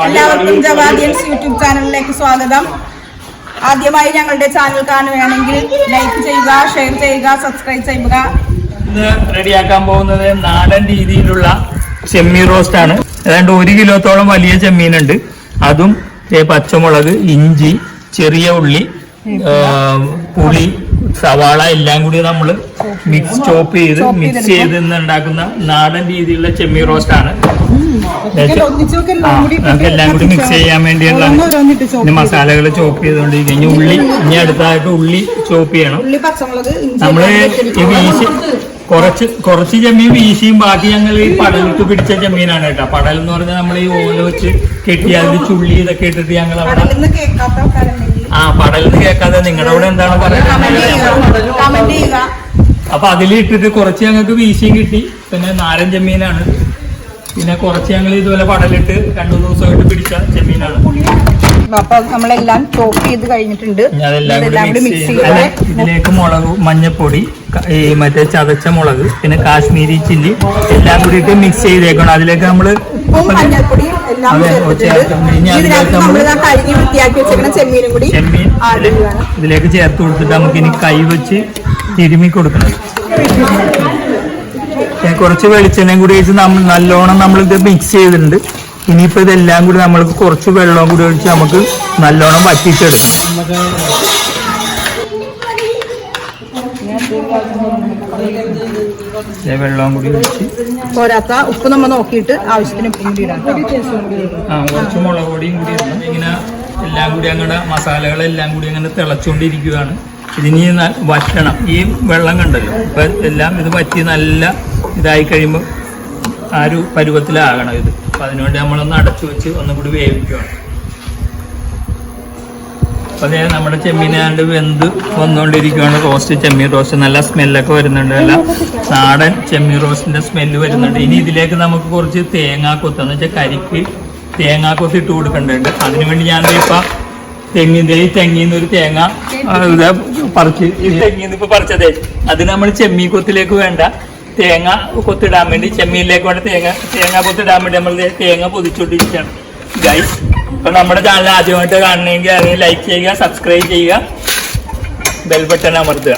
എല്ലാവർക്കും ജവാദിയൻസ് യൂട്യൂബ് ചാനലിലേക്ക് സ്വാഗതം. ആദ്യമായി ഞങ്ങളുടെ ചാനൽ കാണുകയാണെങ്കിൽ ലൈക്ക് ചെയ്യുക, ഷെയർ ചെയ്യുക, സബ്സ്ക്രൈബ് ചെയ്യുക. ഇന്ന് റെഡിയാക്കാൻ പോകുന്നത് നാടൻ രീതിയിലുള്ള ചെമ്മീൻ റോസ്റ്റ് ആണ്. ഏതാണ്ട് 1 കിലോത്തോളം വലിയ ചെമ്മീനുണ്ട്. അതും പച്ചമുളക്, ഇഞ്ചി, ചെറിയ ഉള്ളി, പുളി, സവാള എല്ലാം കൂടി നമ്മൾ ചോപ്പ് ചെയ്ത് ഉണ്ടാക്കുന്ന നാടൻ രീതിയിലുള്ള ചെമ്മീൻ റോസ്റ്റ് ആണ്. നമുക്ക് എല്ലാം കൂടി മിക്സ് ചെയ്യാൻ വേണ്ടിയുള്ള മസാലകൾ ചോപ്പ് ചെയ്തുകൊണ്ടിരിക്കും. ഇനി അടുത്തതായിട്ട് ഉള്ളി ചോപ്പ് ചെയ്യണം. നമ്മള് ഈ വീശി കുറച്ച് ചെമ്മീൻ വീശിയും ബാക്കി ഞങ്ങൾ ഈ പടലിട്ട് പിടിച്ച ചെമ്മീനാണ് കേട്ടോ. പടൽ എന്ന് പറഞ്ഞാൽ നമ്മൾ ഈ ഓല വെച്ച് കെട്ടി അതിൽ ചുള്ളി ഇതൊക്കെ ഇട്ടിട്ട് ഞങ്ങൾ അവിടെ പടലിന്ന് കേൾക്കാതെ നിങ്ങളുടെ അവിടെ എന്താണ് പറയുന്നത്. അപ്പൊ അതിലിട്ടിട്ട് കുറച്ച് ഞങ്ങൾക്ക് വീശിയും കിട്ടി. പിന്നെ നാരൻ ചെമ്മീനാണ്. പിന്നെ കുറച്ച് ഞങ്ങൾ ഇതുപോലെ പടലിട്ട് 2 ദിവസമായിട്ട് പിടിച്ച ചെമ്മീനാണ്. അപ്പൊ നമ്മളെല്ലാം ചോപ്പ് ചെയ്ത് കഴിഞ്ഞിട്ടുണ്ട്. ഇതിലേക്ക് മുളക്, മഞ്ഞപ്പൊടി, ഈ മറ്റേ ചതച്ച മുളക്, പിന്നെ കാശ്മീരി ചില്ലി എല്ലാം കൂടിയിട്ട് മിക്സ് ചെയ്തേക്കണം. അതിലേക്ക് നമ്മള് ചെമ്മീൻ ഇതിലേക്ക് ചേർത്ത് കൊടുത്തിട്ട് നമുക്ക് ഇനി കൈ വെച്ച് തിരുമ്മി കൊടുക്കണം. കുറച്ച് വെളിച്ചെണ്ണയും കൂടി ഒഴിച്ച് നല്ലോണം നമ്മളിത് മിക്സ് ചെയ്തിട്ടുണ്ട്. ഇനിയിപ്പോൾ ഇതെല്ലാം കൂടി നമ്മൾക്ക് കുറച്ച് വെള്ളം കൂടി ഒഴിച്ച് നമുക്ക് നല്ലോണം വറ്റിച്ചെടുക്കാം. വെള്ളം കൂടി ഒഴിച്ച് പോരാത്ത ഉപ്പ് നമ്മൾ നോക്കിയിട്ട് ആവശ്യത്തിന് ഉപ്പും കൂടി ഇടാം. കുറച്ച് മുളക് പൊടിയും കൂടി ഇടണം. ഇങ്ങനെ എല്ലാം കൂടി അങ്ങനെ മസാലകളെല്ലാം കൂടി അങ്ങനെ തിളച്ചുകൊണ്ടിരിക്കുകയാണ്. ഇതിനി വറ്റണം. ഈ വെള്ളം കണ്ടല്ലോ, ഇപ്പൊ എല്ലാം ഇത് വറ്റി നല്ല ഇതായി കഴിയുമ്പോൾ ആ ഒരു പരുവത്തിലാകണം ഇത്. അപ്പൊ അതിനുവേണ്ടി നമ്മളൊന്ന് അടച്ചു വെച്ച് ഒന്നും കൂടി വേവിക്കുകയാണ്. അപ്പൊ അതേ നമ്മുടെ ചെമ്മീനാണ്ട് വെന്ത് വന്നുകൊണ്ടിരിക്കുകയാണ്. ചെമ്മീൻ റോസ്റ്റ് നല്ല സ്മെല്ലൊക്കെ വരുന്നുണ്ട്. നല്ല നാടൻ ചെമ്മീൻ റോസ്റ്റിന്റെ സ്മെല്ല് വരുന്നുണ്ട്. ഇനി ഇതിലേക്ക് നമുക്ക് കുറച്ച് തേങ്ങാക്കൊത്ത് എന്ന് വെച്ചാൽ കരിക്ക് തേങ്ങാക്കൊത്ത് ഇട്ട് കൊടുക്കേണ്ടതുണ്ട്. അതിനുവേണ്ടി ഞാനിപ്പോ തെങ്ങിന്ന് ഒരു തേങ്ങ പറിച്ച് ഇപ്പൊ പറിച്ചതേ അത് നമ്മൾ ചെമ്മീൻ കൊത്തിലേക്ക് വേണ്ട തേങ്ങ കൊത്തിടാൻ വേണ്ടി, ചെമ്മീനിലേക്ക് വേണ്ട തേങ്ങ കൊത്തിടാൻ വേണ്ടി നമ്മൾ തേങ്ങ പൊതിച്ചോണ്ടിരിക്കുകയാണ് ഗൈസ്. അപ്പൊ നമ്മുടെ ചാനൽ ആദ്യമായിട്ട് കാണണമെങ്കിൽ അതിന് ലൈക്ക് ചെയ്യുക, സബ്സ്ക്രൈബ് ചെയ്യുക, ബെൽ ബട്ടൺ അമർത്തുക.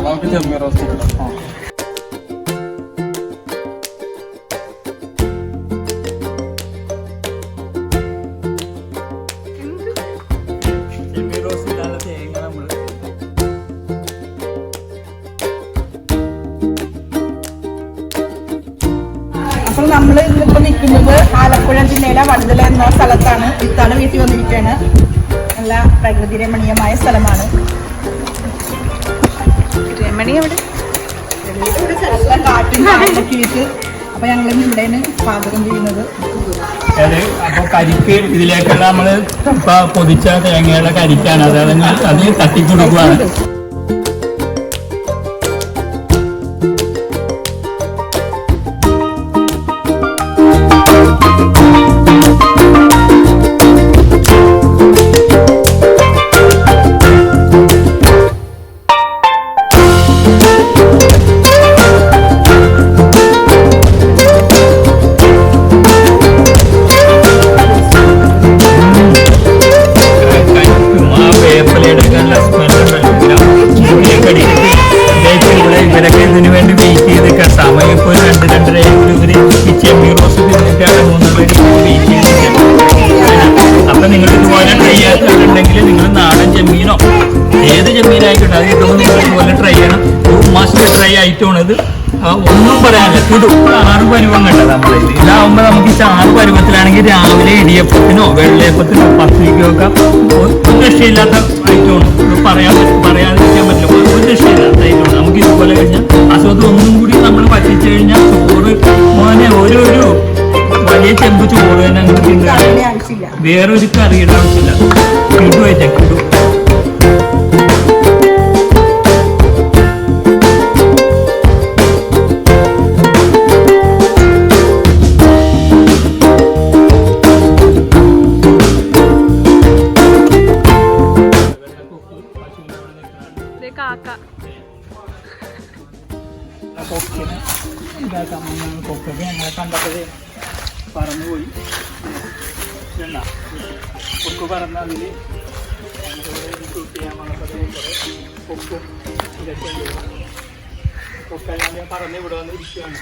നമുക്ക് ചെമ്മീൻ റോസ്റ്റ് ഇടാം. ചെമ്മീൻ റോസ്റ്റ് ഇടാനുള്ള തേങ്ങ നമ്മൾ അപ്പോൾ നമ്മൾ ഇന്നിപ്പോ നിൽക്കുന്നത് ആലപ്പുഴ ജില്ലയിലെ വടുതല എന്ന സ്ഥലത്താണ്. ഇത്താണ് വീട്ടിൽ വന്നിരിക്കുകയാണ്. നല്ല പ്രകൃതി രമണീയമായ സ്ഥലമാണ്. അപ്പൊ ഞങ്ങൾ ഇവിടെയാണ് പാചകം ചെയ്യുന്നത്. അപ്പൊ കരിക്ക് ഇതിലേക്കുള്ള നമ്മള് ഇപ്പൊ പൊതിച്ച തേങ്ങയുടെ കരിക്കാണ്. അത് തട്ടിക്കൊടുക്കുകയാണ്. ഇവരൊക്കെ ഇതിനു വേണ്ടി വെയിറ്റ് ചെയ്തിരിക്കുക. സമയം ഇപ്പോൾ 2-2:30 ഈ ചെമ്മീൻ റോസ്റ്റ് തിന്നിട്ടാണ് 3 പേര് വെയിറ്റ് ചെയ്തിരിക്കുന്നത്. അപ്പൊ നിങ്ങൾ ഇതുപോലെ ട്രൈ ചെയ്യാത്തുണ്ടെങ്കിൽ നിങ്ങൾ നാടൻ ചെമ്മീനോ ഏത് ചെമ്മീനായിക്കോട്ടെ അത് കിട്ടുമ്പോൾ നിങ്ങൾ ഇതുപോലെ ട്രൈ ചെയ്യണം. മസ്റ്റ് ട്രൈ ആയിട്ടാണ് ഇത്. ഒന്നും പറയാനില്ല. കിടും 6 പരുവം കണ്ടത് നമ്മളിത്. ഇതാവുമ്പോൾ നമുക്ക് 6 പരുവത്തിലാണെങ്കിൽ രാവിലെ ഇടിയപ്പത്തിനോ വെള്ളയപ്പത്തിനോ പത്തിരിക്കോ ഒക്കെ ഒരു രക്ഷയില്ലാത്ത ഐറ്റമാണ്. പറയാതിരിക്കാൻ പറ്റില്ല. ഒരു രക്ഷയില്ലാത്ത ഐറ്റമാണ്. നമുക്ക് ഇതുപോലെ കഴിഞ്ഞാൽ അസുഖത്ത് ഒന്നും കൂടി നമ്മൾ പറ്റിച്ചു കഴിഞ്ഞാൽ ചോറ് മോനെ ഒരു വലിയ ചെമ്പ് ചോറ് തന്നെ അങ്ങനെ വേറൊരു കറിയുടെ ആവശ്യമില്ല. കിടുവായിട്ടാ കിടും. ഞങ്ങളെ കണ്ടപ്പോഴേ പറന്നുപോയി. ഇതല്ല കൊക്ക് പറന്ന് അതിൽ ഷൂട്ട് ചെയ്യാൻ വന്നപ്പോൾ കുറേ കൊക്കും ഇതൊക്കെ ഉണ്ട്. കൊക്കെ ഞാൻ പറന്ന് ഇവിടെ വന്ന് ഇരിക്കുകയാണ്.